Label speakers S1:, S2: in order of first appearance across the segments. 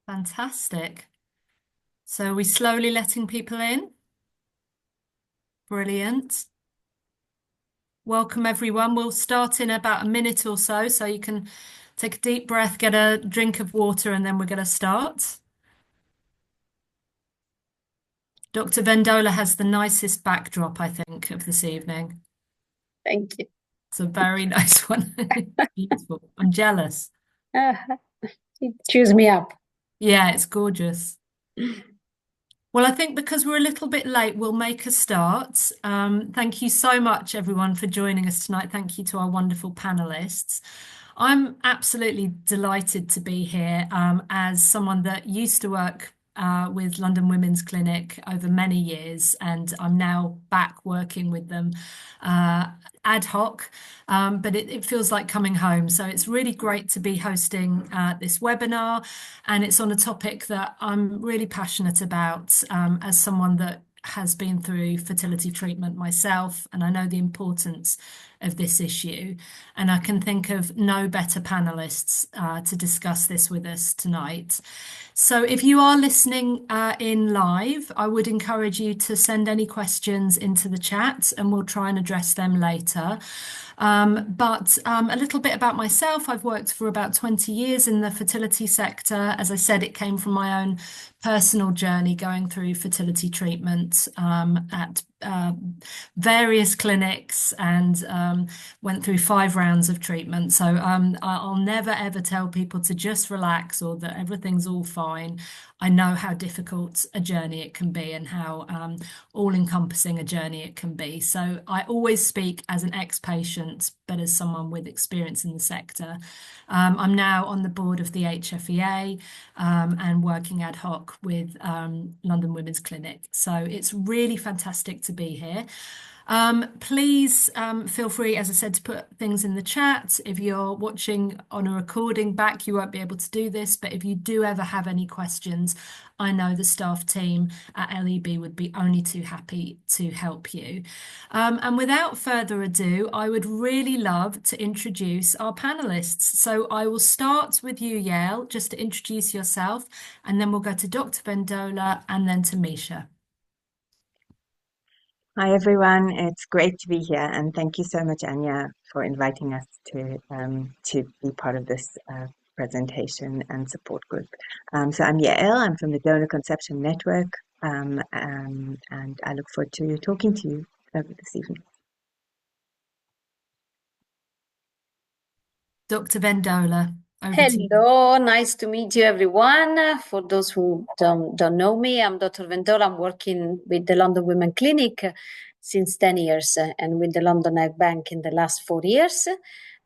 S1: Fantastic. So are we slowly letting people in? Brilliant. Welcome, everyone. We'll start in about a minute or so, so you can take a deep breath, get a drink of water, and then we're going to start. Dr. Vendola has the nicest backdrop, I think, of this evening.
S2: Thank you.
S1: It's a very nice one. Beautiful. I'm jealous.
S2: Ah, it cheers me up.
S1: Yeah, it's gorgeous. Well, I think because we're a little bit late, we'll make a start. Thank you so much, everyone, for joining us tonight. Thank you to our wonderful panelists. I'm absolutely delighted to be here as someone that used to work with London Women's Clinic over many years, and I'm now back working with them uh, ad hoc, but it feels like coming home. So it's really great to be hosting this webinar, and it's on a topic that I'm really passionate about as someone that has been through fertility treatment myself, and I know the importance of this issue. And I can think of no better panelists to discuss this with us tonight. So if you are listening in live, I would encourage you to send any questions into the chat and we'll try and address them later. But a little bit about myself. I've worked for about 20 years in the fertility sector. As I said, it came from my own personal journey going through fertility treatment at various clinics and went through 5 rounds of treatment. So I'll never ever tell people to just relax or that everything's all fine. I know how difficult a journey it can be and how all-encompassing a journey it can be. So I always speak as an ex-patient, but as someone with experience in the sector. I'm now on the board of the HFEA and working ad hoc with London Women's Clinic. So it's really fantastic to be here. Please feel free, as I said, to put things in the chat. If you're watching on a recording back, you won't be able to do this, but if you do ever have any questions, I know the staff team at LEB would be only too happy to help you. And without further ado, I would really love to introduce our panelists. So I will start with you, Yael, just to introduce yourself, and then we'll go to Dr. Vendola and then to Misha.
S3: Hi everyone, it's great to be here and thank you so much Anya for inviting us to be part of this presentation and support group. So I'm Yael, I'm from the Donor Conception Network and I look forward to talking to you over this evening.
S1: Dr. Vendola, over to you.
S2: Hello, nice to meet you, everyone. For those who don't know me, I'm Dr. Vendola. I'm working with the London Women Clinic since 10 years and with the London Egg Bank in the last 4 years.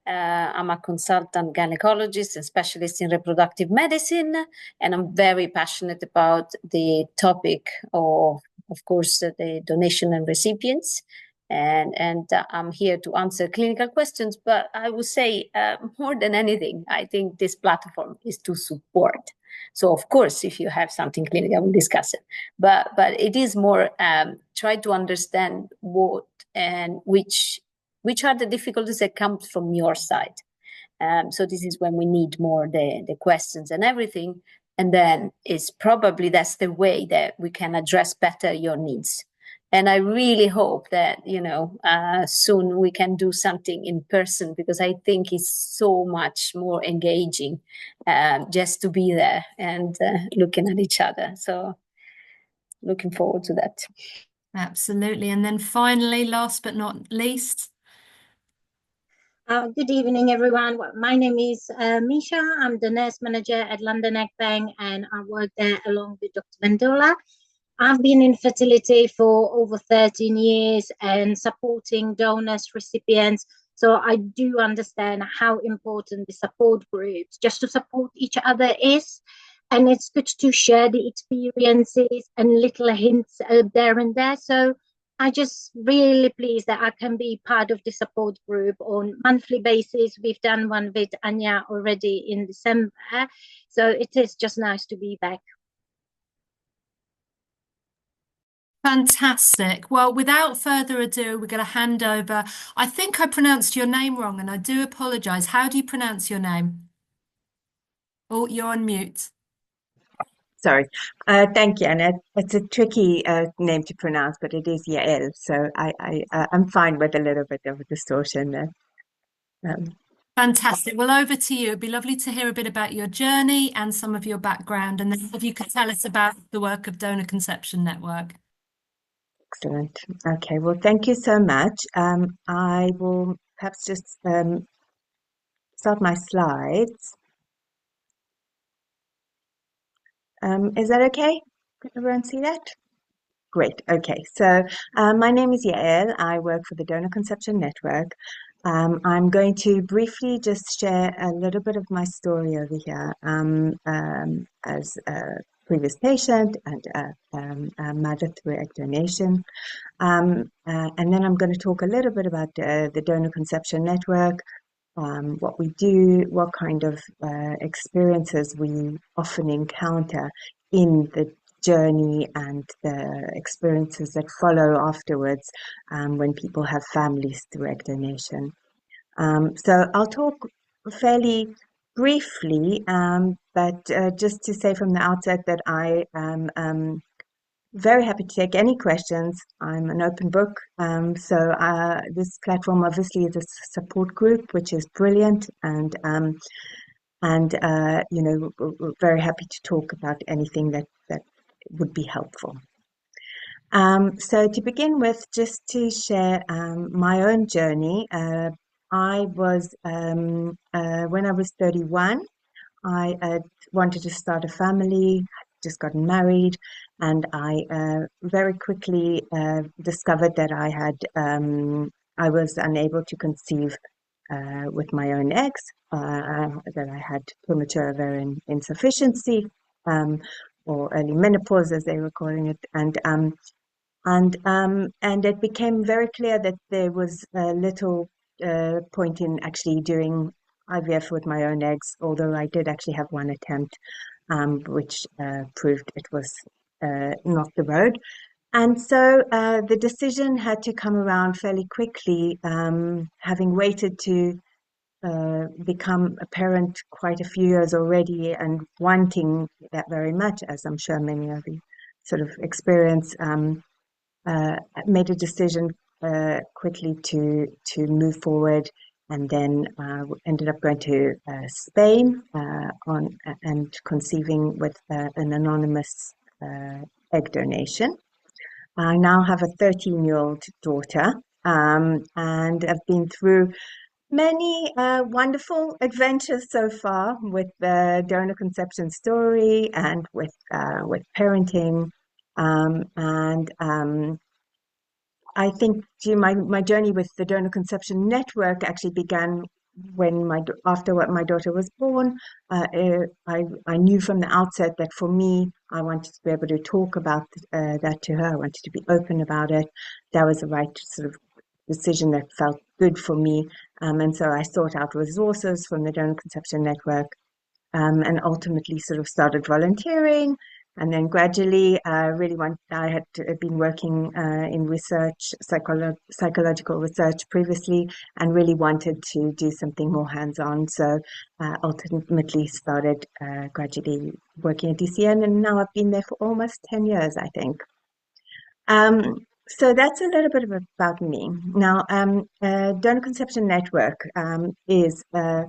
S2: I'm a consultant gynecologist and specialist in reproductive medicine, and I'm very passionate about the topic of course, the donation and recipients. And I'm here to answer clinical questions, but I would say more than anything, I think this platform is to support. So of course, if you have something clinical, we'll discuss it. But it is more try to understand what and which are the difficulties that come from your side. So this is when we need more the questions and everything. And then it's probably that's the way that we can address better your needs. And I really hope that, soon we can do something in person because I think it's so much more engaging just to be there and looking at each other. So looking forward to that.
S1: Absolutely. And then finally, last but not least.
S4: Good evening, everyone. My name is Misha. I'm the nurse manager at London Egg Bank, and I work there along with Dr. Vendola. I've been in fertility for over 13 years and supporting donors, recipients. So I do understand how important the support groups, just to support each other is. And it's good to share the experiences and little hints there and there. So I just really pleased that I can be part of the support group on monthly basis. We've done one with Anya already in December. So it is just nice to be back.
S1: Fantastic. Well, without further ado, we're going to hand over. I think I pronounced your name wrong and I do apologize. How do you pronounce your name? Oh, you're on mute.
S3: Sorry. Thank you. And it's a tricky name to pronounce, but it is Yael. So I'm fine with a little bit of a distortion there.
S1: Fantastic. Well, over to you. It'd be lovely to hear a bit about your journey and some of your background, and then if you could tell us about the work of Donor Conception Network.
S3: Excellent. Okay. Well, thank you so much. I will perhaps just start my slides. Is that okay? Can everyone see that? Great. Okay. So my name is Yael. I work for the Donor Conception Network. I'm going to briefly just share a little bit of my story over here as a previous patient and a mother through egg donation. And then I'm going to talk a little bit about the Donor Conception Network, what we do, what kind of experiences we often encounter in the journey and the experiences that follow afterwards when people have families through egg donation. So I'll talk fairly briefly, but just to say from the outset that I am very happy to take any questions. I'm an open book. So this platform obviously is a support group, which is brilliant, and you know, we're very happy to talk about anything that would be helpful. So to begin with, just to share my own journey, I was when I was 31, I wanted to start a family, just gotten married, and I very quickly discovered that I was unable to conceive with my own eggs, that I had premature ovarian insufficiency, or early menopause, as they were calling it, and it became very clear that there was little point in actually doing IVF with my own eggs, although I did actually have one attempt, which proved it was not the road. And so the decision had to come around fairly quickly, having waited to become a parent quite a few years already and wanting that very much, as I'm sure many of you sort of experience. Made a decision quickly to move forward, and then ended up going to Spain and conceiving with an anonymous egg donation. I now have a 13-year-old daughter, and I've been through many wonderful adventures so far with the donor conception story and with parenting. I think my journey with the Donor Conception Network actually began when after my daughter was born. I knew from the outset that for me, I wanted to be able to talk about that to her. I wanted to be open about it. That was the right sort of decision that felt good for me. And so I sought out resources from the Donor Conception Network, and ultimately sort of started volunteering. And then gradually, I had been working in research, psychological research previously, and really wanted to do something more hands-on. So ultimately started gradually working at DCN, and now I've been there for almost 10 years, I think. So that's a little bit about me. Now, Donor Conception Network is a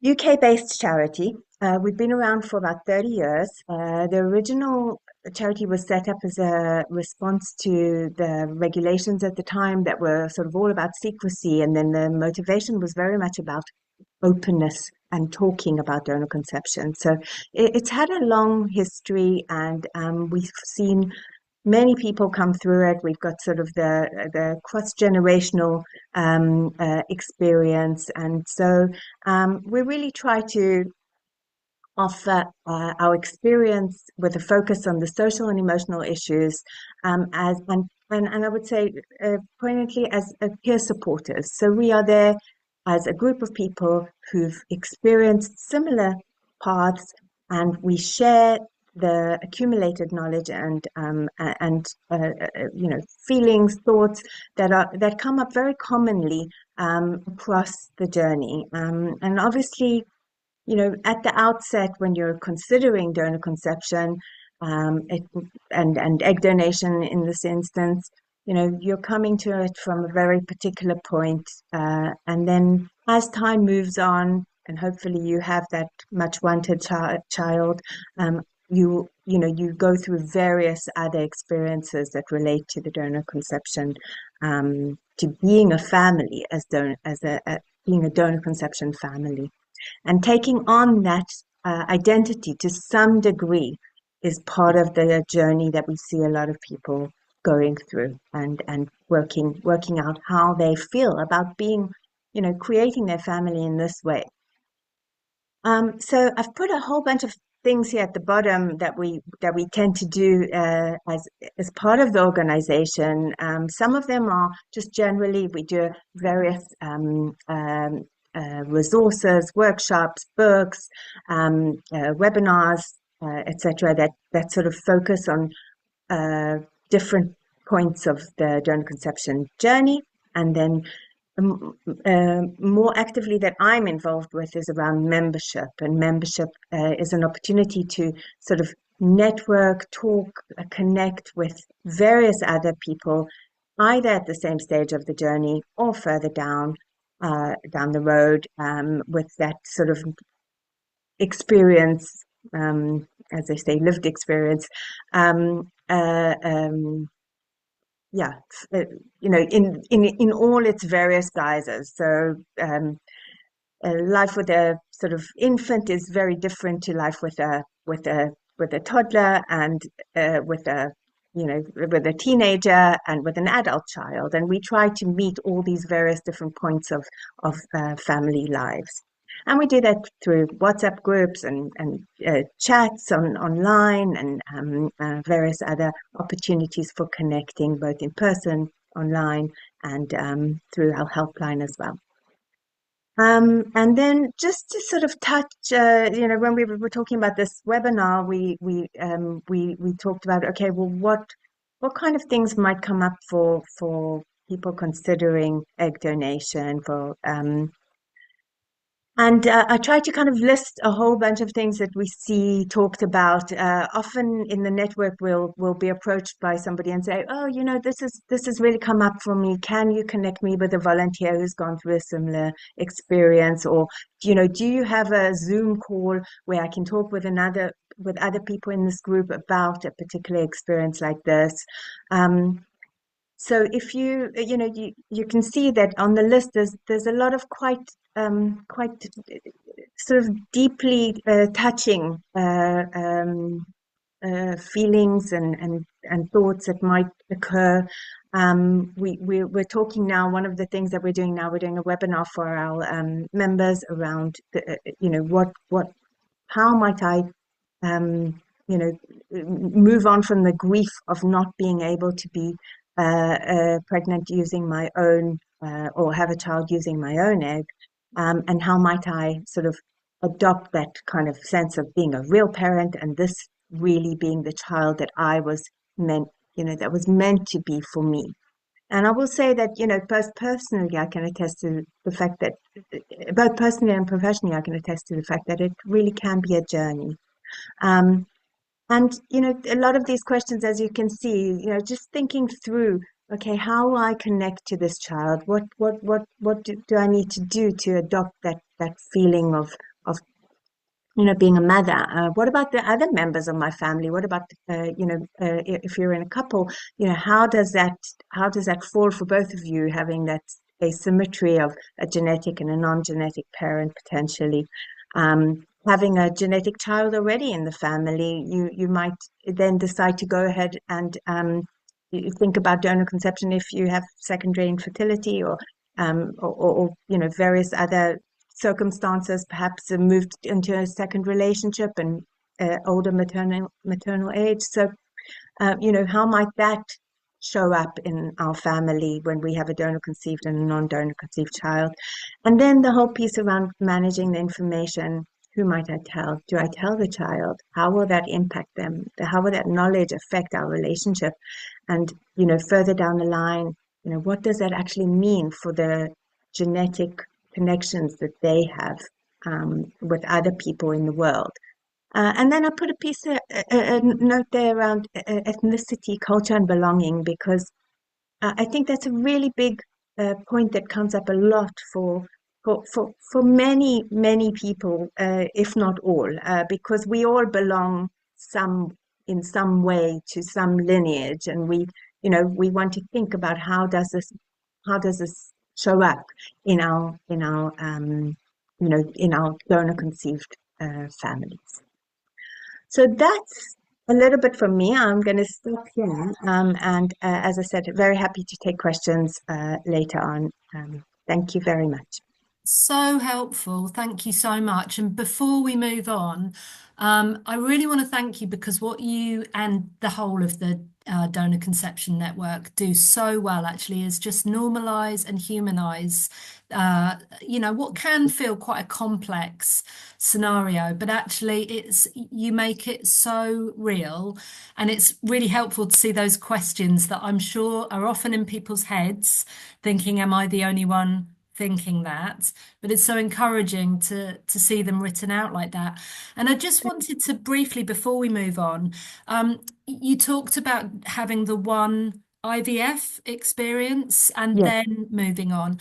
S3: UK-based charity. We've been around for about 30 years. The original charity was set up as a response to the regulations at the time that were sort of all about secrecy, and then the motivation was very much about openness and talking about donor conception. So it's had a long history, and we've seen many people come through it. We've got sort of the cross-generational experience, and so we really try to offer our experience with a focus on the social and emotional issues, and I would say poignantly as peer supporters. So we are there as a group of people who've experienced similar paths, and we share the accumulated knowledge and you know, feelings, thoughts that come up very commonly across the journey, and obviously at the outset, when you're considering donor conception, and egg donation in this instance, you're coming to it from a very particular point, and then as time moves on, and hopefully you have that much wanted child, you go through various other experiences that relate to the donor conception, to being a family being a donor conception family. And taking on that identity to some degree is part of the journey that we see a lot of people going through, and working out how they feel about being, creating their family in this way. So I've put a whole bunch of things here at the bottom that we tend to do as part of the organization. Some of them are just generally we do various resources, workshops, books, webinars, etc. That sort of focus on different points of the donor conception journey. And then more actively that I'm involved with is around membership, and membership is an opportunity to sort of network, talk, connect with various other people, either at the same stage of the journey or further down the road, with that sort of experience, as they say, lived experience. Yeah, in all its various guises. So life with a sort of infant is very different to life with a toddler, and with a teenager, and with an adult child. And we try to meet all these various different points of family lives. And we do that through WhatsApp groups and chats online, and various other opportunities for connecting, both in person, online, and through our helpline as well. And then just to sort of touch, when we were talking about this webinar, we talked about, okay, well, what kind of things might come up for people considering egg donation and I try to kind of list a whole bunch of things that we see talked about. Often in the network, we'll be approached by somebody and say, "Oh, this has really come up for me. Can you connect me with a volunteer who's gone through a similar experience?" Or, do you have a Zoom call where I can talk with other people in this group about a particular experience like this? So if you can see that on the list, there's a lot of quite sort of deeply touching feelings and thoughts that might occur. We're talking now. One of the things that we're doing now, we're doing a webinar for our members around how might I move on from the grief of not being able to be pregnant using my own, or have a child using my own egg, and how might I sort of adopt that kind of sense of being a real parent, and this really being the child that I was meant, that was meant to be for me. And I will say that, personally, I can attest to the fact that, both personally and professionally, I can attest to the fact that it really can be a journey. And, a lot of these questions, as you can see, just thinking through, okay, how will I connect to this child? What do I need to do to adopt that feeling of being a mother? What about the other members of my family? What about, if you're in a couple, how does that fall for both of you, having that asymmetry of a genetic and a non-genetic parent potentially? Having a genetic child already in the family, you might then decide to go ahead and you think about donor conception if you have secondary infertility, or various other circumstances, perhaps moved into a second relationship and older maternal age. So, how might that show up in our family when we have a donor conceived and a non-donor conceived child? And then the whole piece around managing the information. Who might I tell? Do I tell the child? How will that impact them? How will that knowledge affect our relationship? And, further down the line, what does that actually mean for the genetic connections that they have with other people in the world. And then I put a note there around ethnicity, culture, and belonging, because I think that's a really big point that comes up a lot for many people, if not all, because we all belong in some way to some lineage, and we want to think about how does this show up in our in our donor conceived families. So that's a little bit from me. I'm going to stop here. And as I said, very happy to take questions later on. Thank you very much.
S1: So helpful. Thank you so much. And before we move on, I really want to thank you, because what you and the whole of the Donor Conception Network do so well actually is just normalize and humanize, what can feel quite a complex scenario, but actually you make it so real, and it's really helpful to see those questions that I'm sure are often in people's heads, thinking, am I the only one thinking that? But it's so encouraging to see them written out like that. And I just wanted to briefly, before we move on, you talked about having the one IVF experience and
S3: Yes.
S1: then moving on.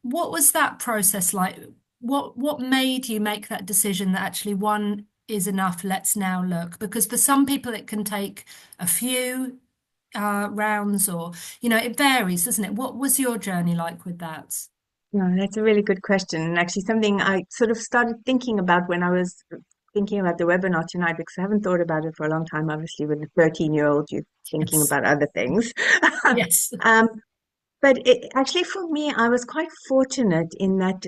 S1: What was that process like? What made you make that decision that actually one is enough, let's now look? Because for some people it can take a few rounds, or it varies, doesn't it? What was your journey like with that?
S3: No, that's a really good question, and actually something I sort of started thinking about when I was thinking about the webinar tonight, because I haven't thought about it for a long time. Obviously, with a 13-year-old, you're thinking
S1: Yes.
S3: about other things.
S1: Yes.
S3: But actually, for me, I was quite fortunate in that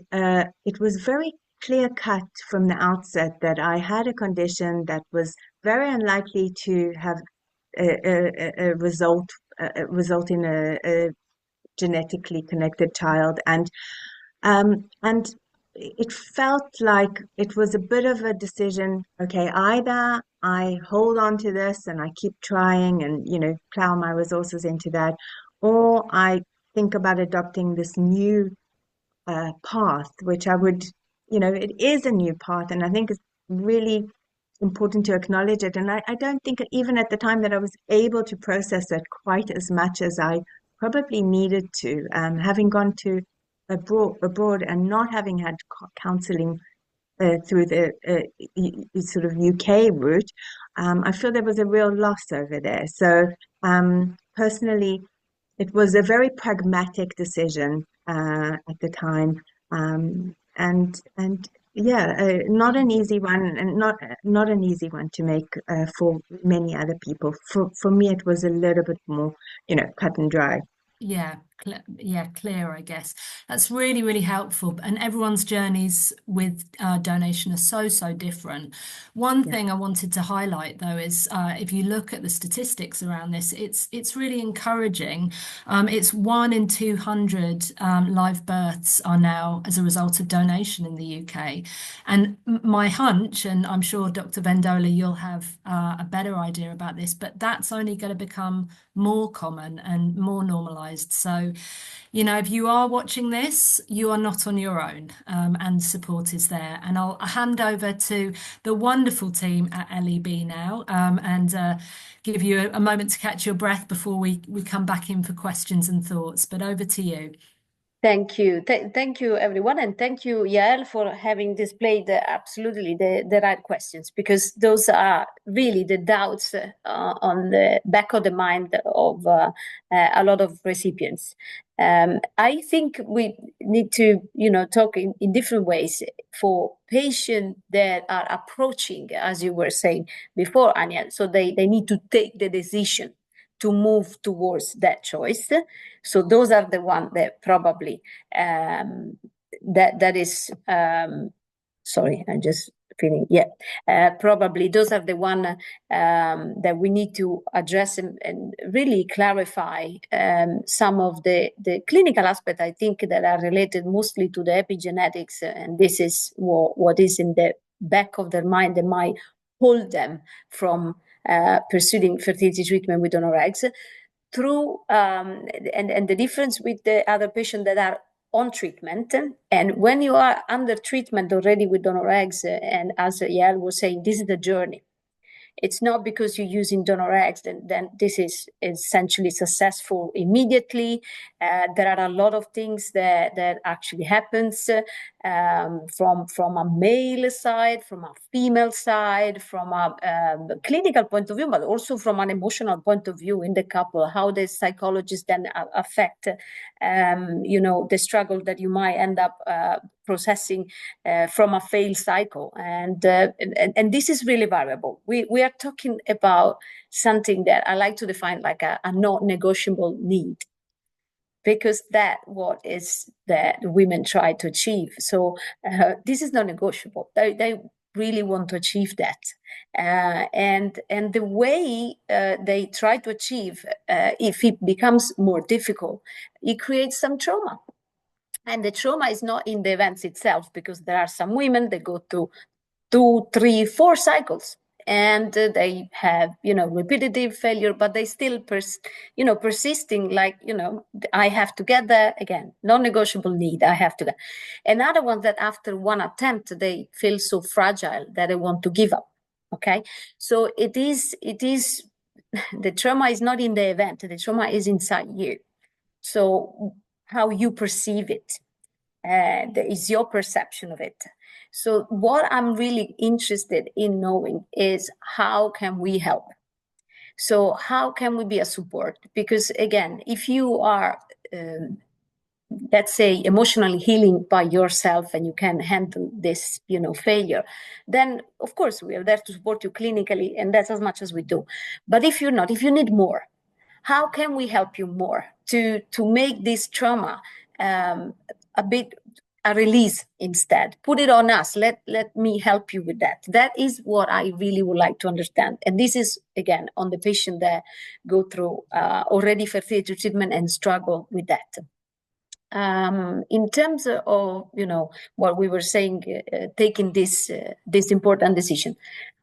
S3: it was very clear cut from the outset that I had a condition that was very unlikely to have a result in a genetically connected child, and it felt like it was a bit of a decision. Okay, either I hold on to this and I keep trying and plow my resources into that, or I think about adopting this new path, which I would, it is a new path, and I think it's really important to acknowledge it. And I don't think even at the time that I was able to process it quite as much as I probably needed to, having gone to abroad and not having had counseling through the sort of UK route. I feel there was a real loss over there. So personally, it was a very pragmatic decision at the time, and yeah, not an easy one, and not an easy one to make for many other people. For me, it was a little bit more, cut and dry.
S1: Yeah, clear, I guess. That's really, really helpful. And everyone's journeys with donation are so different. One
S3: Yeah.
S1: thing I wanted to highlight, though, is if you look at the statistics around this, it's really encouraging. It's 1 in 200 live births are now as a result of donation in the UK. And my hunch, and I'm sure Dr. Vendola, you'll have a better idea about this, but that's only going to become more common and more normalized. So, if you are watching this, you are not on your own, and support is there. And I'll hand over to the wonderful team at LEB now, and give you a moment to catch your breath before we come back in for questions and thoughts. But over to you.
S2: Thank you. Thank you, everyone. And thank you, Yael, for having displayed absolutely the right questions, because those are really the doubts on the back of the mind of a lot of recipients. I think we need to, talk in different ways for patients that are approaching, as you were saying before, Anya. So they need to take the decision to move towards that choice. So those are the ones that probably that is sorry, I'm just feeling probably those are the one that we need to address and really clarify some of the clinical aspects, I think, that are related mostly to the epigenetics, and this is what is in the back of their mind that might hold them from pursuing fertility treatment with donor eggs. Through and the difference with the other patients that are on treatment. And when you are under treatment already with donor eggs, and as Yael was saying, this is the journey. It's not because you're using donor eggs then this is essentially successful immediately. There are a lot of things that actually happens from a male side, from a female side, from a clinical point of view, but also from an emotional point of view in the couple, how the psychologists then affect the struggle that you might end up processing from a failed cycle. And this is really variable. We are talking about something that I like to define like a not negotiable need, because that's what is that women try to achieve. So this is not negotiable. They really want to achieve that. And the way they try to achieve, if it becomes more difficult, it creates some trauma. And the trauma is not in the events itself, because there are some women that go through 2, 3, 4 cycles, and they have, repetitive failure, but they still, persisting, like, I have to get there again, non-negotiable need, I have to get. Another one that after one attempt, they feel so fragile that they want to give up. Okay, so it is the trauma is not in the event, the trauma is inside you. So how you perceive it is your perception of it. So what I'm really interested in knowing is how can we help? So how can we be a support? Because again, if you are, let's say, emotionally healing by yourself and you can handle this, failure, then of course we are there to support you clinically, and that's as much as we do. But if you're not, if you need more, how can we help you more to make this trauma a release instead? Put it on us. Let me help you with that. That is what I really would like to understand. And this is, again, on the patient that go through already fertility treatment and struggle with that. In terms of, what we were saying, taking this important decision,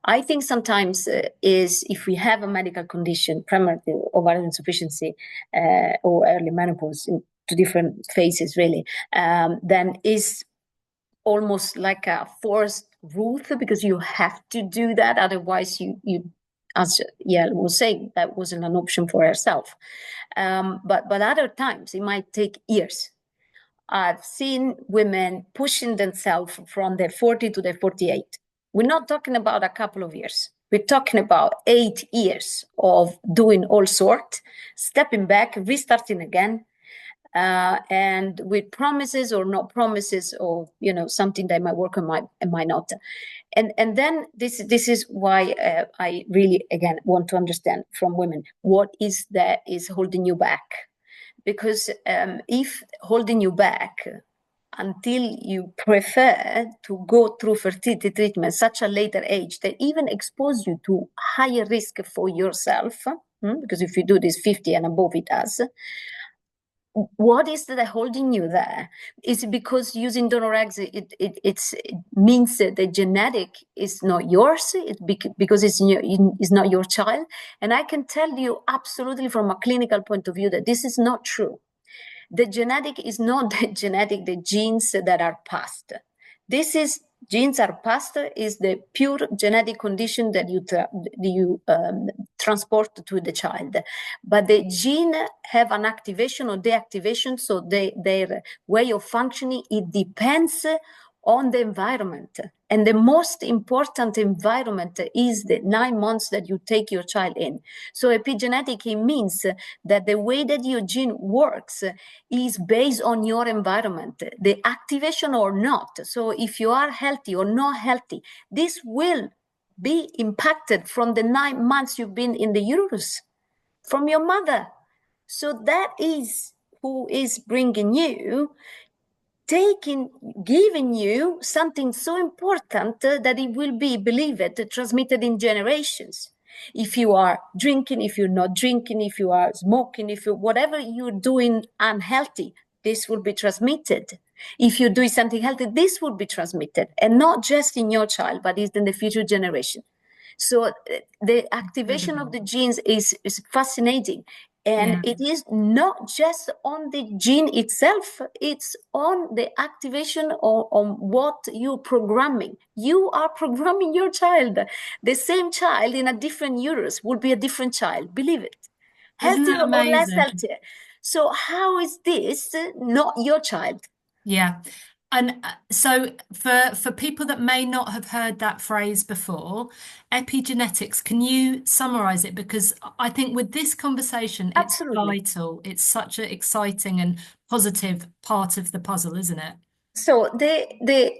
S2: I think sometimes is if we have a medical condition, primary ovarian insufficiency or early menopause, in 2 different phases really, then is almost like a forced route, because you have to do that. Otherwise, you as Yael was saying, that wasn't an option for herself. But other times it might take years. I've seen women pushing themselves from their 40 to their 48. We're not talking about a couple of years. We're talking about 8 years of doing all sorts, stepping back, restarting again, and with promises or not promises, or something that might work and might not. And then this is why I really, again, want to understand from women what is that is holding you back. Because if holding you back until you prefer to go through fertility treatment such a later age that even expose you to higher risk for yourself, because if you do this 50 and above, it does. What is that holding you there? Is it because using donor eggs, it means that the genetic is not yours, because it's not your child? And I can tell you absolutely from a clinical point of view that this is not true. The genetic is not the genes that are passed. Genes are passed is the pure genetic condition that you transport to the child. But the gene have an activation or deactivation, so their way of functioning, it depends on the environment. And the most important environment is the 9 months that you take your child in. So epigenetic, it means that the way that your gene works is based on your environment, the activation or not. So if you are healthy or not healthy, this will be impacted from the 9 months you've been in the uterus, from your mother. So that is who is bringing you, giving you something so important that it will be, believe it, transmitted in generations. If you are drinking, if you're not drinking, if you are smoking, whatever you're doing unhealthy, this will be transmitted. If you're doing something healthy, this will be transmitted, and not just in your child, but it's in the future generation. So the activation of the genes is fascinating. And
S1: Yeah.
S2: it is not just on the gene itself, it's on the activation on what you're programming. You are programming your child. The same child in a different uterus will be a different child, believe it.
S1: Isn't
S2: Healthier
S1: that
S2: or less
S1: amazing?
S2: healthy. So how is this not your child?
S1: Yeah. And so for people that may not have heard that phrase before, epigenetics, can you summarize it? Because I think with this conversation, it's
S2: Absolutely.
S1: vital. It's such an exciting and positive part of the puzzle, isn't it?
S2: So the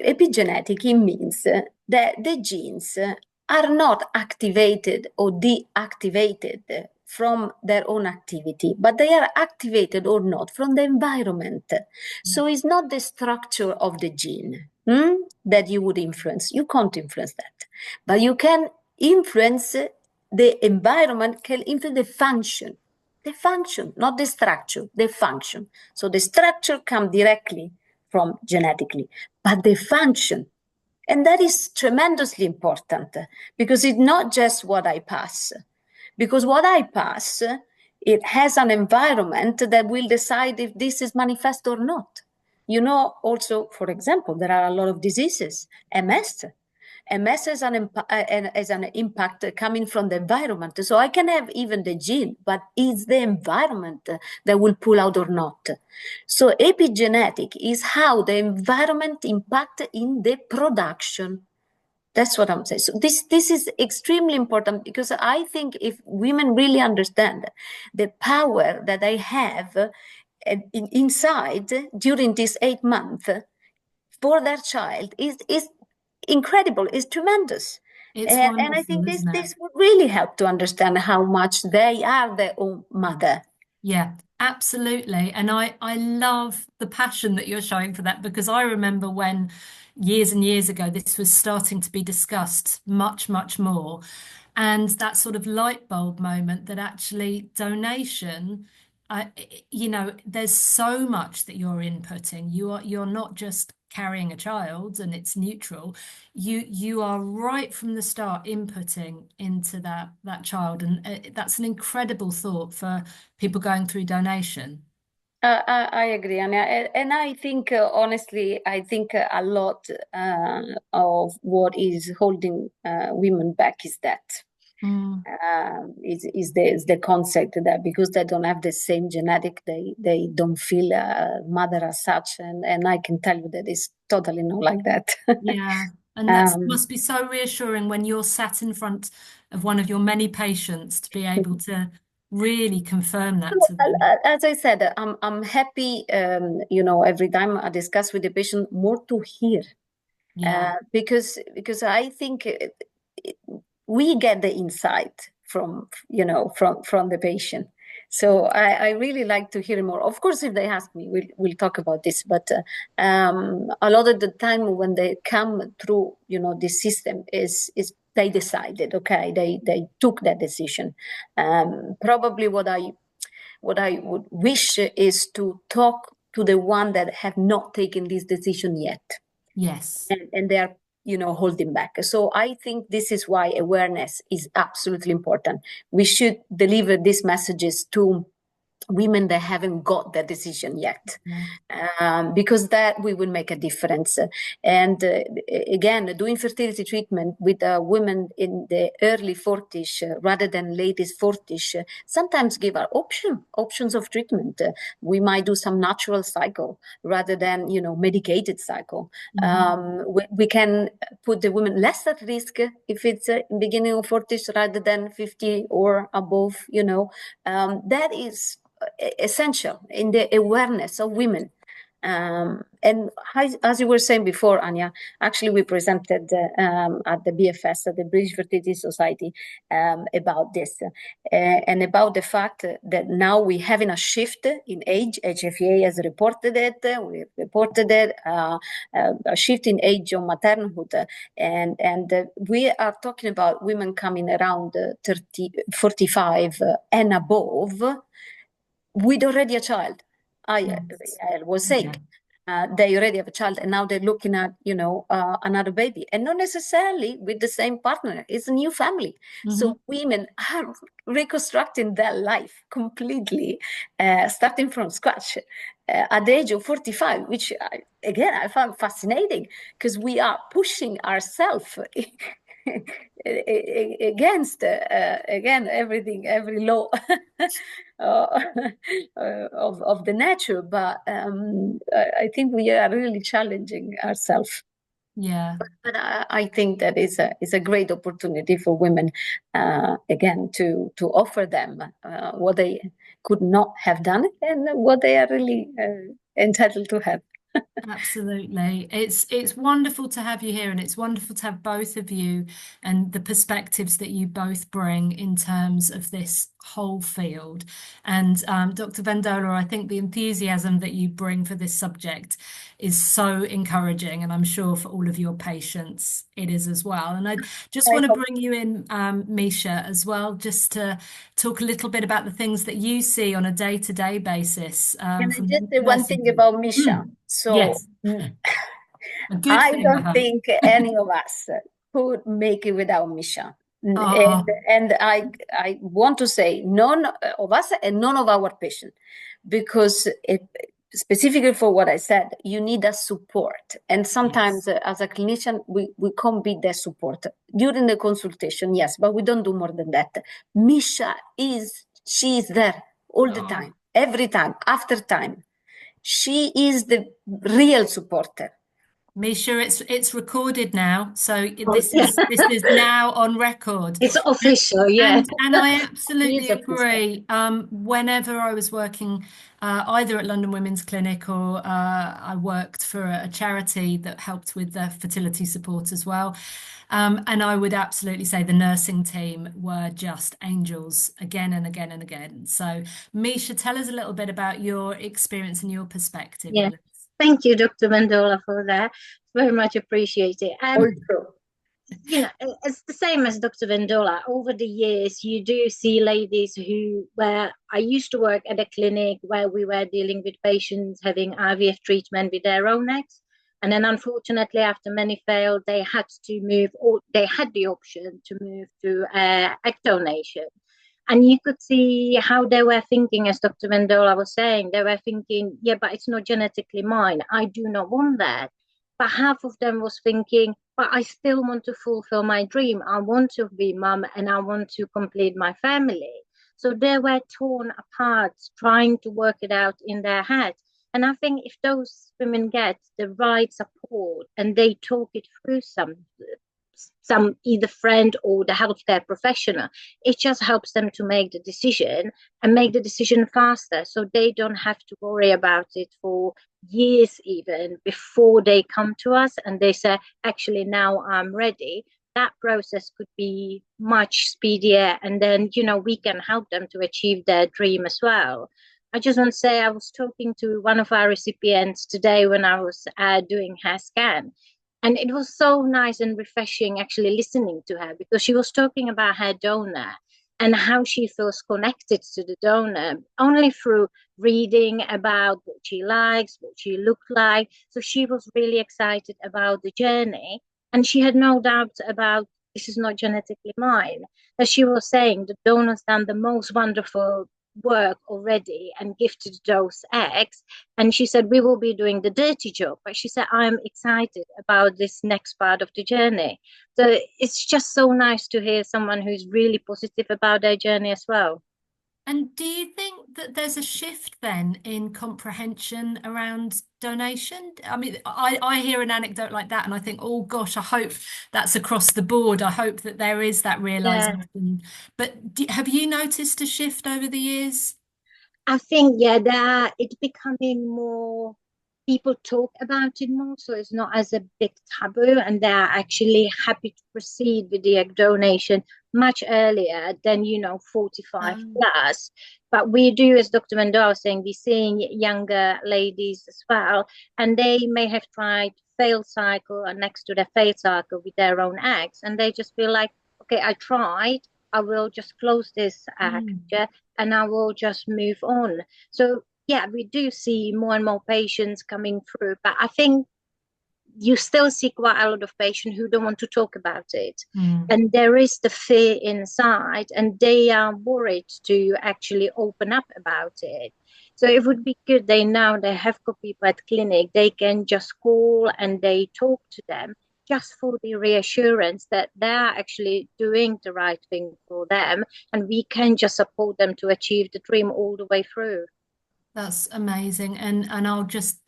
S2: epigenetic, it means that the genes are not activated or deactivated from their own activity, but they are activated or not from the environment. So it's not the structure of the gene that you would influence. You can't influence that. But you can influence the environment, can influence the function, not the structure, the function. So the structure comes directly from genetically, but the function. And that is tremendously important because it's not just what I pass. Because what I pass, it has an environment that will decide if this is manifest or not. You know, also, for example, there are a lot of diseases, MS. MS has an impact coming from the environment. So I can have even the gene, but it's the environment that will pull out or not. So epigenetic is how the environment impact in the production. That's what I'm saying. So this is extremely important because I think if women really understand the power that they have inside during these 8 months for their child is incredible, is tremendous.
S1: It's
S2: And I think
S1: wonderful, isn't it?
S2: this would really help to understand how much they are their own mother.
S1: Yeah, absolutely. And I love the passion that you're showing for that because I remember when years and years ago this was starting to be discussed much, much more. And that sort of light bulb moment that actually donation, uh, there's so much that you're inputting. You're not just carrying a child and it's neutral. You are right from the start inputting into that child, and that's an incredible thought for people going through donation.
S2: I agree, Anya. And I think, honestly, I think a lot of what is holding women back is that. Is the concept that because they don't have the same genetic, they don't feel a mother as such. And I can tell you that it's totally not like that.
S1: Yeah. And that must be so reassuring when you're sat in front of one of your many patients to be able to really confirm that to them.
S2: As I said, I'm happy, every time I discuss with the patient, more to hear.
S1: Yeah.
S2: Because I think we get the insight from the patient. So I really like to hear more. Of course, if they ask me, we'll talk about this. But a lot of the time when they come through, this system is they decided, okay, they took that decision. Probably what I would wish is to talk to the one that have not taken this decision yet.
S1: Yes.
S2: And they are holding back. So I think this is why awareness is absolutely important. We should deliver these messages to women that haven't got that decision yet, because that we will make a difference. And again, doing fertility treatment with women in the early 40s rather than late 40s sometimes give our options of treatment. We might do some natural cycle rather than medicated cycle. We can put the women less at risk if it's beginning of 40s rather than 50 or above. That is essential in the awareness of women. And as you were saying before, Anya, actually we presented at the BFS, at the British Fertility Society, about this and about the fact that now we're having a shift in age. HFEA has reported it. We reported it, a shift in age of maternhood. And we are talking about women coming around 45 and above with already a child. I was saying. they already have a child, and now they're looking at, another baby, and not necessarily with the same partner. It's a new family. So women are reconstructing their life completely, starting from scratch at the age of 45, which I found fascinating, because we are pushing ourselves against again every law of the nature, but I think we are really challenging ourselves.
S1: Yeah.
S2: But I think that is a great opportunity for women, again, to offer them what they could not have done and what they are really entitled to have.
S1: Absolutely. It's wonderful to have you here, and it's wonderful to have both of you and the perspectives that you both bring in terms of this whole field. And Dr. Vendola, I think the enthusiasm that you bring for this subject is so encouraging, and I'm sure for all of your patients it is as well. And I just want to bring you in, Misha, as well, just to talk a little bit about the things that you see on a day-to-day basis.
S2: Can I
S1: From
S2: just say one thing about Misha? So
S1: yes. A good
S2: I
S1: thing,
S2: don't think any of us could make it without Misha.
S1: Oh.
S2: And I want to say none of us and none of our patients, because specifically for what I said, you need a support. And sometimes as a clinician, we can't be that support. During the consultation, yes, but we don't do more than that. Misha she is there all the time, every time, after time. She is the real supporter.
S1: Misha, it's recorded now, so this is now on record.
S4: It's official, yeah.
S1: And I absolutely agree. Whenever I was working either at London Women's Clinic or I worked for a charity that helped with the fertility support as well. And I would absolutely say the nursing team were just angels again and again and again. So, Misha, tell us a little bit about your experience and your perspective.
S4: Yeah. Thank you, Dr. Vendola, for that. Very much appreciated. It's the same as Dr. Vendola. Over the years, you do see ladies where I used to work at a clinic where we were dealing with patients having IVF treatment with their own eggs. And then unfortunately, after many failed, they had to move, or they had the option to move to egg donation. And you could see how they were thinking, as Dr. Vendola was saying. They were thinking, yeah, but it's not genetically mine. I do not want that. But half of them was thinking, but I still want to fulfill my dream. I want to be mum and I want to complete my family. So they were torn apart, trying to work it out in their heads. And I think if those women get the right support and they talk it through some either friend or the healthcare professional, it just helps them to make the decision and make the decision faster, so they don't have to worry about it for years even before they come to us and they say, actually now I'm ready. That process could be much speedier, and then we can help them to achieve their dream as well. I just want to say, I was talking to one of our recipients today when I was doing her scan. And it was so nice and refreshing actually listening to her, because she was talking about her donor and how she feels connected to the donor only through reading about what she likes, what she looked like. So she was really excited about the journey. And she had no doubt about this is not genetically mine. As she was saying, the donor's done the most wonderful work already and gifted those eggs, and she said we will be doing the dirty job, but she said I'm excited about this next part of the journey. So it's just so nice to hear someone who's really positive about their journey as well.
S1: And do you think that there's a shift then in comprehension around donation? I mean, I hear an anecdote like that and I think, oh gosh, I hope that's across the board. I hope that there is that realization. Yeah. But have you noticed a shift over the years?
S4: I think, that it's becoming more, people talk about it more, so it's not as a big taboo, and they're actually happy to proceed with the egg donation much earlier than 45 plus. But we do, as Dr. Vendola was saying, be seeing younger ladies as well, and they may have tried failed cycle or next to their failed cycle with their own eggs, and they just feel like, okay, I tried, I will just close this egg and I will just move on. So yeah, we do see more and more patients coming through, but I think you still see quite a lot of patients who don't want to talk about it. And there is the fear inside, and they are worried to actually open up about it. So it would be good they now they have got people at clinic, they can just call and they talk to them just for the reassurance that they are actually doing the right thing for them, and we can just support them to achieve the dream all the way through.
S1: That's amazing. And I'll just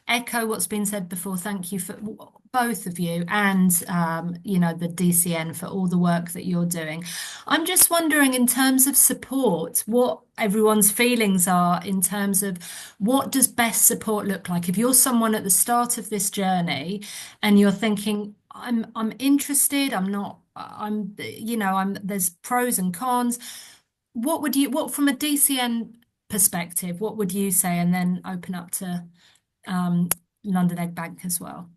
S1: echo what's been said before. Thank you for both of you and the DCN for all the work that you're doing. I'm just wondering in terms of support, what everyone's feelings are in terms of what does best support look like? If you're someone at the start of this journey and you're thinking, I'm interested, I'm not, there's pros and cons. What from a DCN perspective, what would you say? And then open up to um, London Egg Bank as well.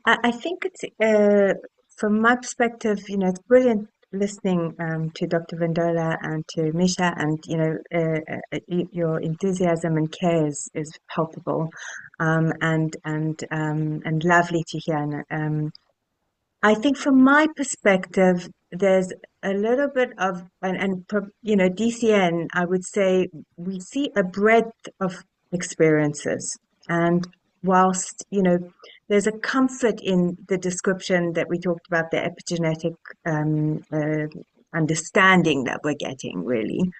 S3: I think it's from my perspective, it's brilliant listening to Dr. Vendola and to Misha, and your enthusiasm and care is palpable, and lovely to hear. And I think from my perspective, there's a little bit of, DCN, I would say we see a breadth of experiences. And whilst, there's a comfort in the description that we talked about, the epigenetic understanding that we're getting, really.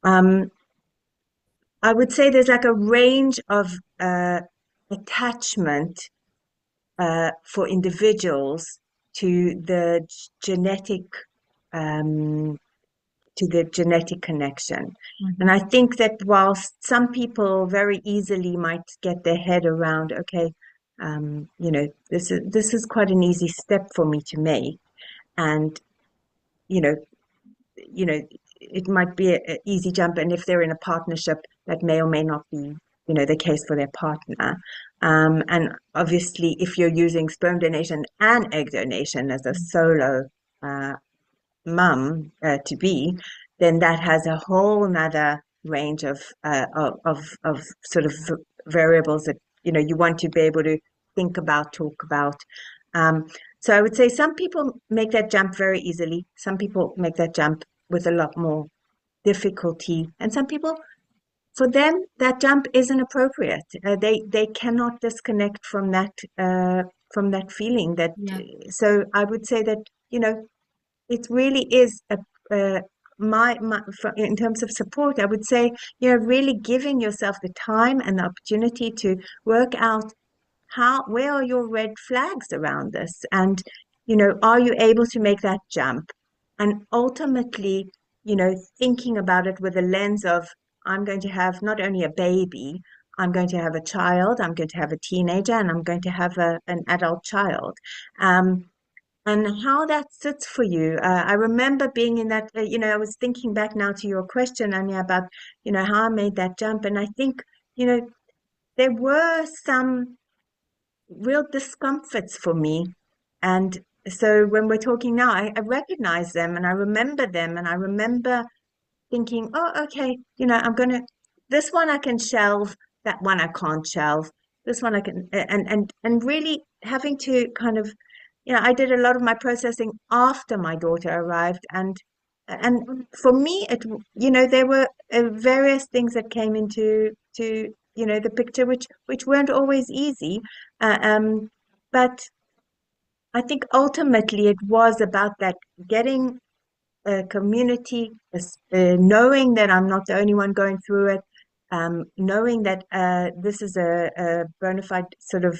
S3: I would say there's like a range of attachment for individuals to the genetic connection. And I think that whilst some people very easily might get their head around, okay, this is quite an easy step for me to make, and it might be an easy jump, and if they're in a partnership, that may or may not be the case for their partner. And obviously, if you're using sperm donation and egg donation as a solo mum to be, then that has a whole nother range of sort of variables that you want to be able to think about, talk about. So I would say some people make that jump very easily. Some people make that jump with a lot more difficulty, and some people, for them, that jump isn't appropriate. They cannot disconnect from that feeling. So I would say that it really is in terms of support. I would say really giving yourself the time and the opportunity to work out where are your red flags around this, and are you able to make that jump, and ultimately thinking about it with a lens of, I'm going to have not only a baby, I'm going to have a child, I'm going to have a teenager, and I'm going to have an adult child. And how that sits for you. I remember being in that, I was thinking back now to your question, Anya, about, how I made that jump. And I think, there were some real discomforts for me. And so when we're talking now, I recognize them and I remember them, and I remember thinking, oh, okay, this one I can shelve, that one I can't shelve, this one I can, and really having to kind of, I did a lot of my processing after my daughter arrived, and for me, there were various things that came into the picture, which weren't always easy, but I think ultimately it was about that getting community, knowing that I'm not the only one going through it, knowing that this is a bona fide sort of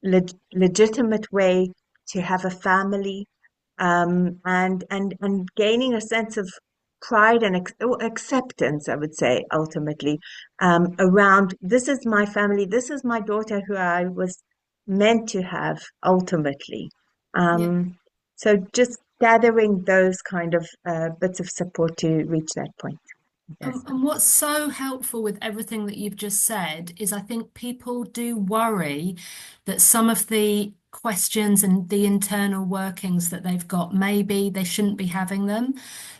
S3: legitimate way to have a family, and gaining a sense of pride and acceptance, I would say, ultimately, around, this is my family, this is my daughter who I was meant to have ultimately. So just gathering those kind of bits of support to reach that point. Yes.
S1: And what's so helpful with everything that you've just said is I think people do worry that some of the questions and the internal workings that they've got, maybe they shouldn't be having them.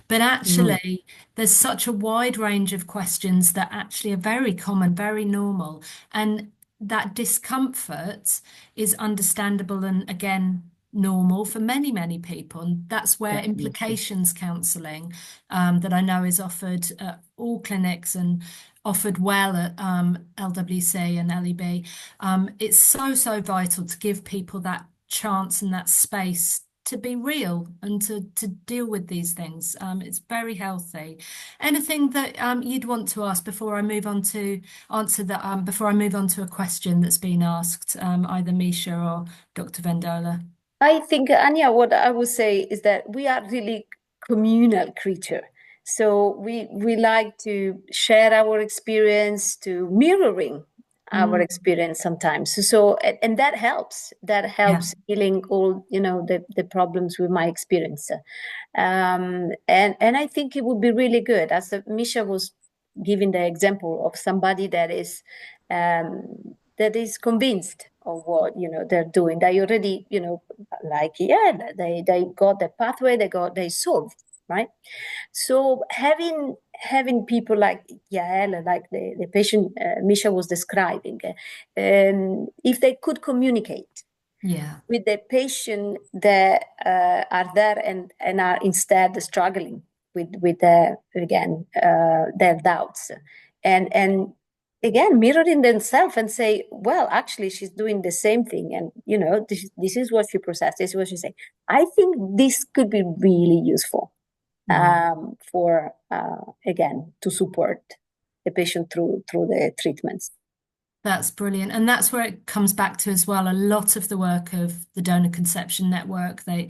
S1: But actually, there's such a wide range of questions that actually are very common, very normal. And that discomfort is understandable and again, normal for many, many people. And that's where
S3: Definitely.
S1: implications counselling, that I know is offered at all clinics and offered well at LWC and LEB. It's so, so vital to give people that chance and that space to be real and to deal with these things. It's very healthy. Anything that you'd want to ask before I move on to answer that, before I move on to a question that's been asked, either Misha or Dr. Vendola?
S2: I think, Anya, what I would say is that we are really communal creature. So we like to share our experience, to mirroring our experience sometimes. So and that helps. That helps healing all, the problems we might experience. And I think it would be really good, as Misha was giving the example of somebody that is convinced of what they're doing. They already they got the pathway, they solved, right? So having people like Yael, like the patient Misha was describing, if they could communicate with the patient that are there and are instead struggling with again their doubts, and again mirroring themselves and say, well, actually she's doing the same thing, and this is what she processed, this is what she's saying. I think this could be really useful for again to support the patient through the treatments.
S1: That's brilliant. And that's where it comes back to as well. A lot of the work of the Donor Conception Network, they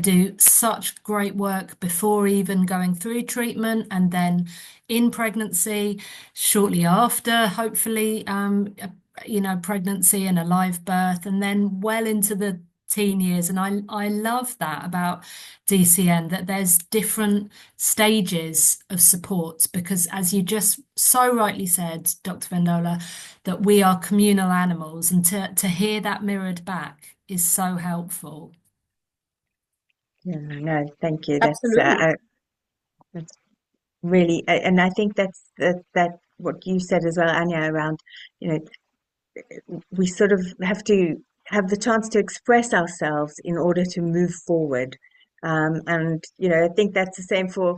S1: do such great work before even going through treatment, and then in pregnancy, shortly after, hopefully, pregnancy and a live birth, and then well into the teen years. And I love that about DCN, that there's different stages of support, because as you just so rightly said, Dr. Vendola, that we are communal animals, and to hear that mirrored back is so helpful.
S3: Yeah, no, thank you.
S2: Absolutely.
S3: That's really, and I think that what you said as well, Anya, around, we sort of have to have the chance to express ourselves in order to move forward. And, I think that's the same for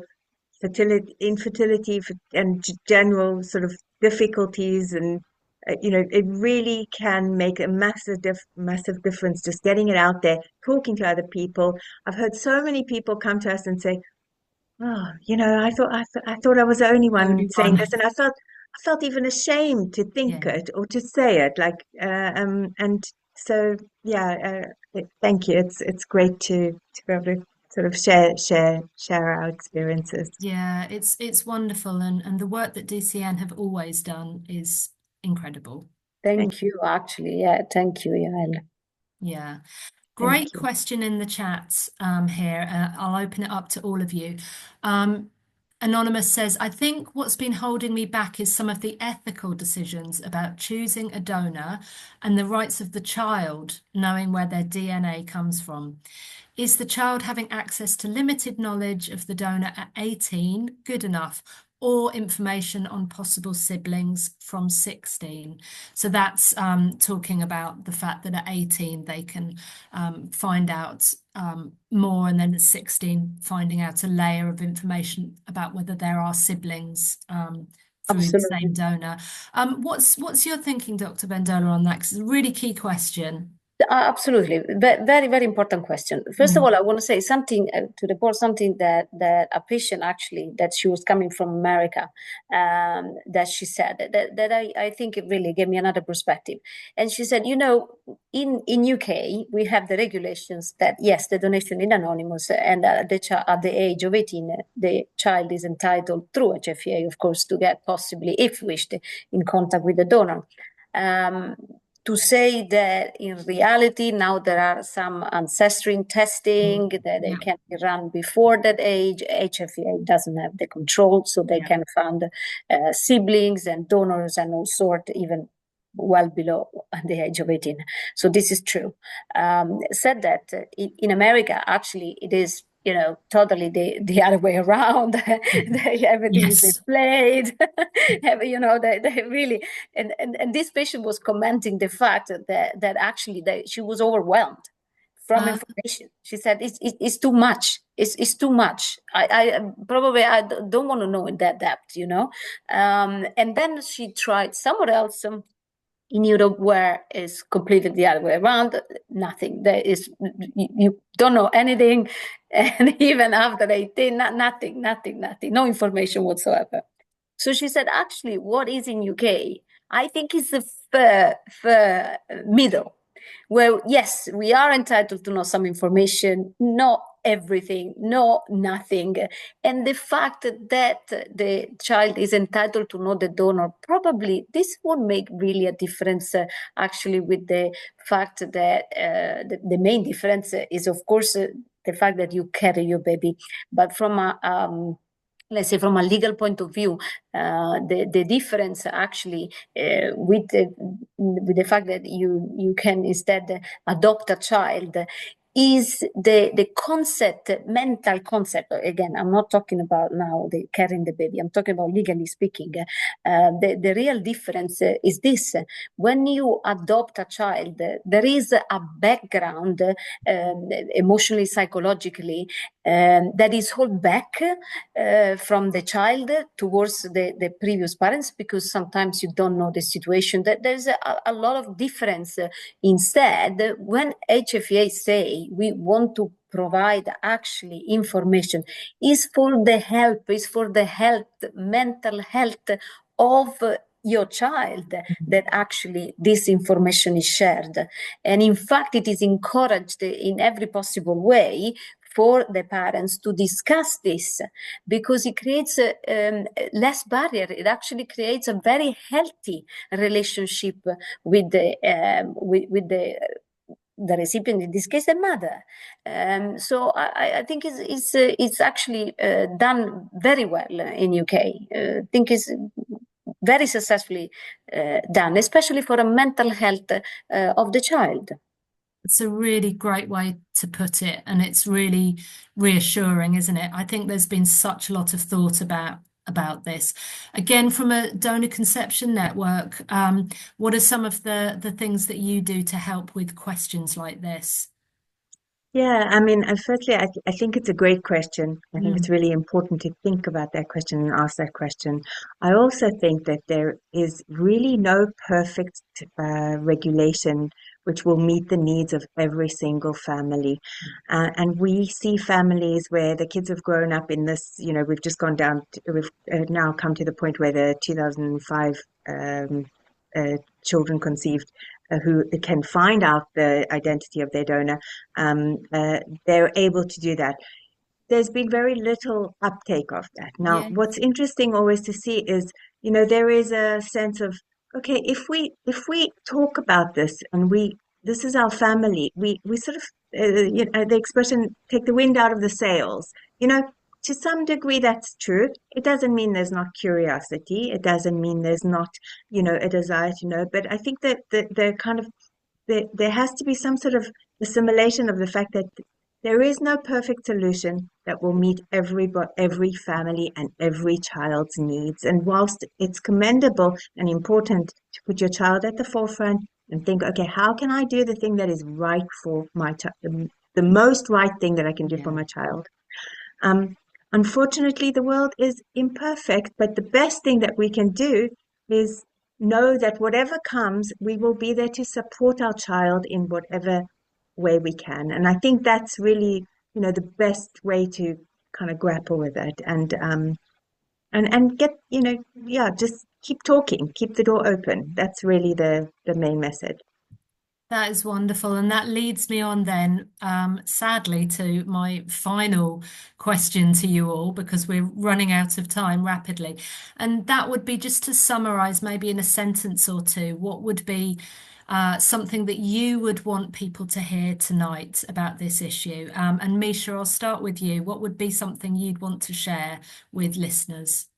S3: infertility, and general sort of difficulties. And, it really can make a massive difference just getting it out there, talking to other people. I've heard so many people come to us and say, oh, I thought I was the only one saying this, and I felt even ashamed to think it or to say it. Like, and so thank you. It's great to be able to sort of share our experiences.
S1: Yeah, it's wonderful, and the work that DCN have always done is incredible.
S2: Thank you, actually. Yeah, thank you, Yael.
S1: Yeah. Great question in the chat here. I'll open it up to all of you. Anonymous says, I think what's been holding me back is some of the ethical decisions about choosing a donor and the rights of the child, knowing where their DNA comes from. Is the child having access to limited knowledge of the donor at 18 good enough, or information on possible siblings from 16? So that's talking about the fact that at 18 they can find out more, and then at 16 finding out a layer of information about whether there are siblings through the same donor. What's your thinking, Dr. Vendola, on that? Because it's a really key question.
S2: Absolutely. Very, very important question. First of all, I want to say something to report something that a patient actually, that she was coming from America, that she said that I think it really gave me another perspective. And she said, in UK, we have the regulations that, yes, the donation is anonymous, and at the age of 18, the child is entitled through HFEA, of course, to get possibly, if wished, in contact with the donor. To say that in reality, now there are some ancestry testing that they can be run before that age. HFEA doesn't have the control, so they can find siblings and donors and all sorts, even well below the age of 18. So this is true. Said that in America, actually, it is, totally the other way around. Everything is
S1: Yes.
S2: displayed. They really, and this patient was commenting the fact that actually she was overwhelmed from information. She said it's too much. It's too much. I probably don't want to know in that depth, and then she tried somewhere else. In Europe, where it's completely the other way around, nothing. There is, you don't know anything, and even after 18, nothing, no information whatsoever. So she said, actually, what is in UK, I think is the fair middle, where yes, we are entitled to know some information, not everything, no nothing. And the fact that the child is entitled to know the donor, probably this would make really a difference, actually, with the fact that the main difference is, of course, the fact that you carry your baby. But from a let's say from a legal point of view, the difference actually with the fact that you can instead adopt a child is the concept, mental concept. Again, I'm not talking about now the carrying the baby. I'm talking about legally speaking. The real difference is this: when you adopt a child, there is a background, emotionally, psychologically, that is held back from the child towards the previous parents, because sometimes you don't know the situation. That there's a lot of difference. Instead, when HFEA say we want to provide actually information, is for the help, is for the health, mental health of your child, that actually this information is shared. And in fact, it is encouraged in every possible way for the parents to discuss this, because it creates less barrier. It actually creates a very healthy relationship with the recipient, in this case, the mother. So I think it's actually done very well in UK. I think it's very successfully done, especially for a mental health of the child.
S1: It's a really great way to put it, and it's really reassuring, isn't it? I think there's been such a lot of thought about this. Again, from a donor conception network, what are some of the things that you do to help with questions like this?
S3: Yeah, I mean, firstly, I think it's a great question. I think it's really important to think about that question and ask that question. I also think that there is really no perfect regulation which will meet the needs of every single family. And we see families where the kids have grown up in this, we've just gone down, we've now come to the point where the 2005 children conceived who can find out the identity of their donor, they're able to do that. There's been very little uptake of that. Now,
S1: Yes.
S3: what's interesting always to see is, there is a sense of, okay, if we talk about this and this is our family, we sort of, the expression, take the wind out of the sails, to some degree that's true. It doesn't mean there's not curiosity. It doesn't mean there's not, a desire to know. But I think that the kind of there has to be some sort of assimilation of the fact that there is no perfect solution that will meet every family and every child's needs. And whilst it's commendable and important to put your child at the forefront and think, okay, how can I do the thing that is right for my child, the most right thing that I can do for my child? Unfortunately, the world is imperfect, but the best thing that we can do is know that whatever comes, we will be there to support our child in whatever way we can. And I think that's really, the best way to kind of grapple with it and get, just keep talking, keep the door open. That's really the main message.
S1: That is wonderful. And that leads me on then, sadly, to my final question to you all, because we're running out of time rapidly. And that would be just to summarize, maybe in a sentence or two, what would be something that you would want people to hear tonight about this issue? And Misha, I'll start with you. What would be something you'd want to share with listeners?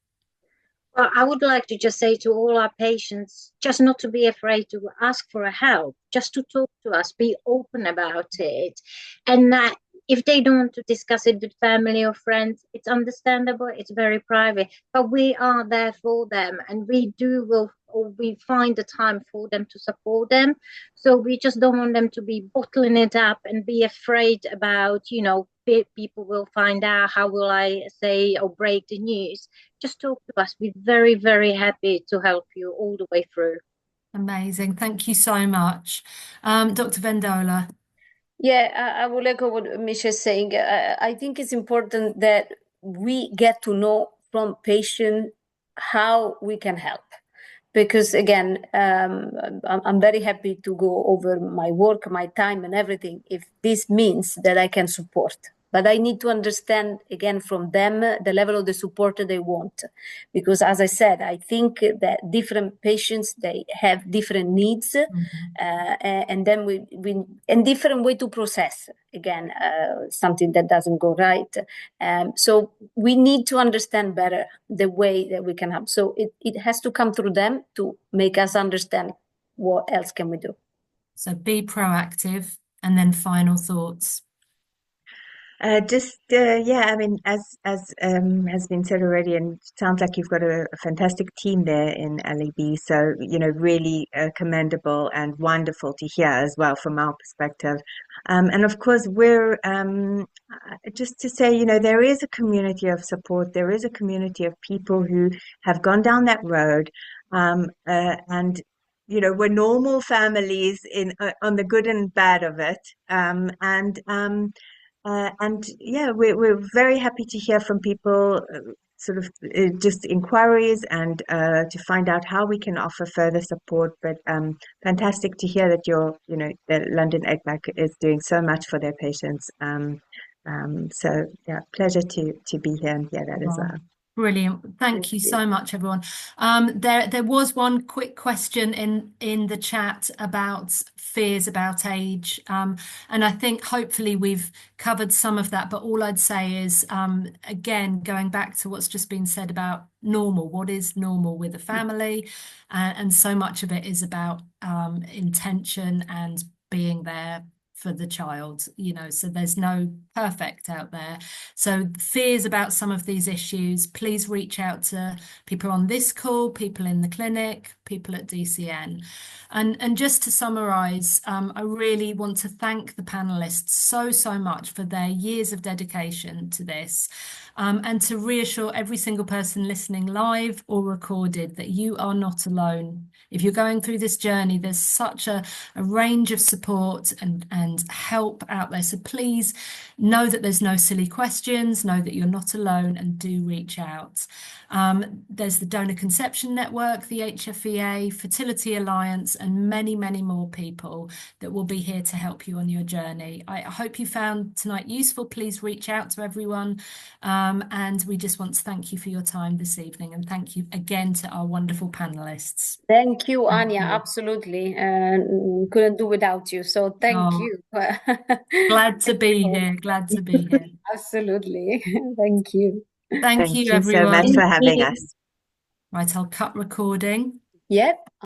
S4: Well, I would like to just say to all our patients, just not to be afraid to ask for a help, just to talk to us, be open about it. And that if they don't want to discuss it with family or friends, it's understandable, it's very private, but we are there for them, and we find the time for them to support them. So we just don't want them to be bottling it up and be afraid about, people will find out, how will I say or break the news. Just talk to us. We're very, very happy to help you all the way through.
S1: Amazing. Thank you so much. Dr. Vendola.
S2: Yeah, I will echo what Misha is saying. I think it's important that we get to know from patient how we can help. Because again, I'm very happy to go over my work, my time and everything, if this means that I can support. But I need to understand again from them the level of the support that they want. Because as I said, I think that different patients, they have different needs, and then we and different way to process, again, something that doesn't go right. So we need to understand better the way that we can help. So it has to come through them to make us understand what else can we do.
S1: So be proactive, and then final thoughts.
S3: Yeah, I mean, as has been said already, and it sounds like you've got a fantastic team there in LEB. So, really commendable and wonderful to hear as well from our perspective. And of course, we're just to say, there is a community of support. There is a community of people who have gone down that road, and we're normal families on the good and bad of it, and yeah, we're very happy to hear from people, just inquiries and to find out how we can offer further support. But fantastic to hear that the London Egg Bank is doing so much for their patients. So yeah, pleasure to be here and hear that as well.
S1: Brilliant. Thank you so much, everyone. There was one quick question in the chat about fears about age. And I think hopefully we've covered some of that, but all I'd say is, again, going back to what's just been said about normal, what is normal with a family? And so much of it is about intention and being there for the child, so there's no perfect out there. So fears about some of these issues, please reach out to people on this call, people in the clinic, people at DCN. And just to summarize, I really want to thank the panelists so much for their years of dedication to this, and to reassure every single person listening live or recorded that you are not alone. If you're going through this journey, there's such a range of support and help out there. So please know that there's no silly questions, know that you're not alone, and do reach out. There's the Donor Conception Network, the HFEA, Fertility Alliance, and many more people that will be here to help you on your journey. I hope you found tonight useful. Please reach out to everyone. And we just want to thank you for your time this evening, and thank you again to our wonderful panelists.
S2: Thank you, Anya. Absolutely. Couldn't do without you. So thank you.
S1: Glad to be here. Glad to be here.
S2: Absolutely. Thank you.
S1: Thank you,
S3: so
S1: everyone.
S3: much for having us.
S1: Right, I'll cut recording.
S2: Yep.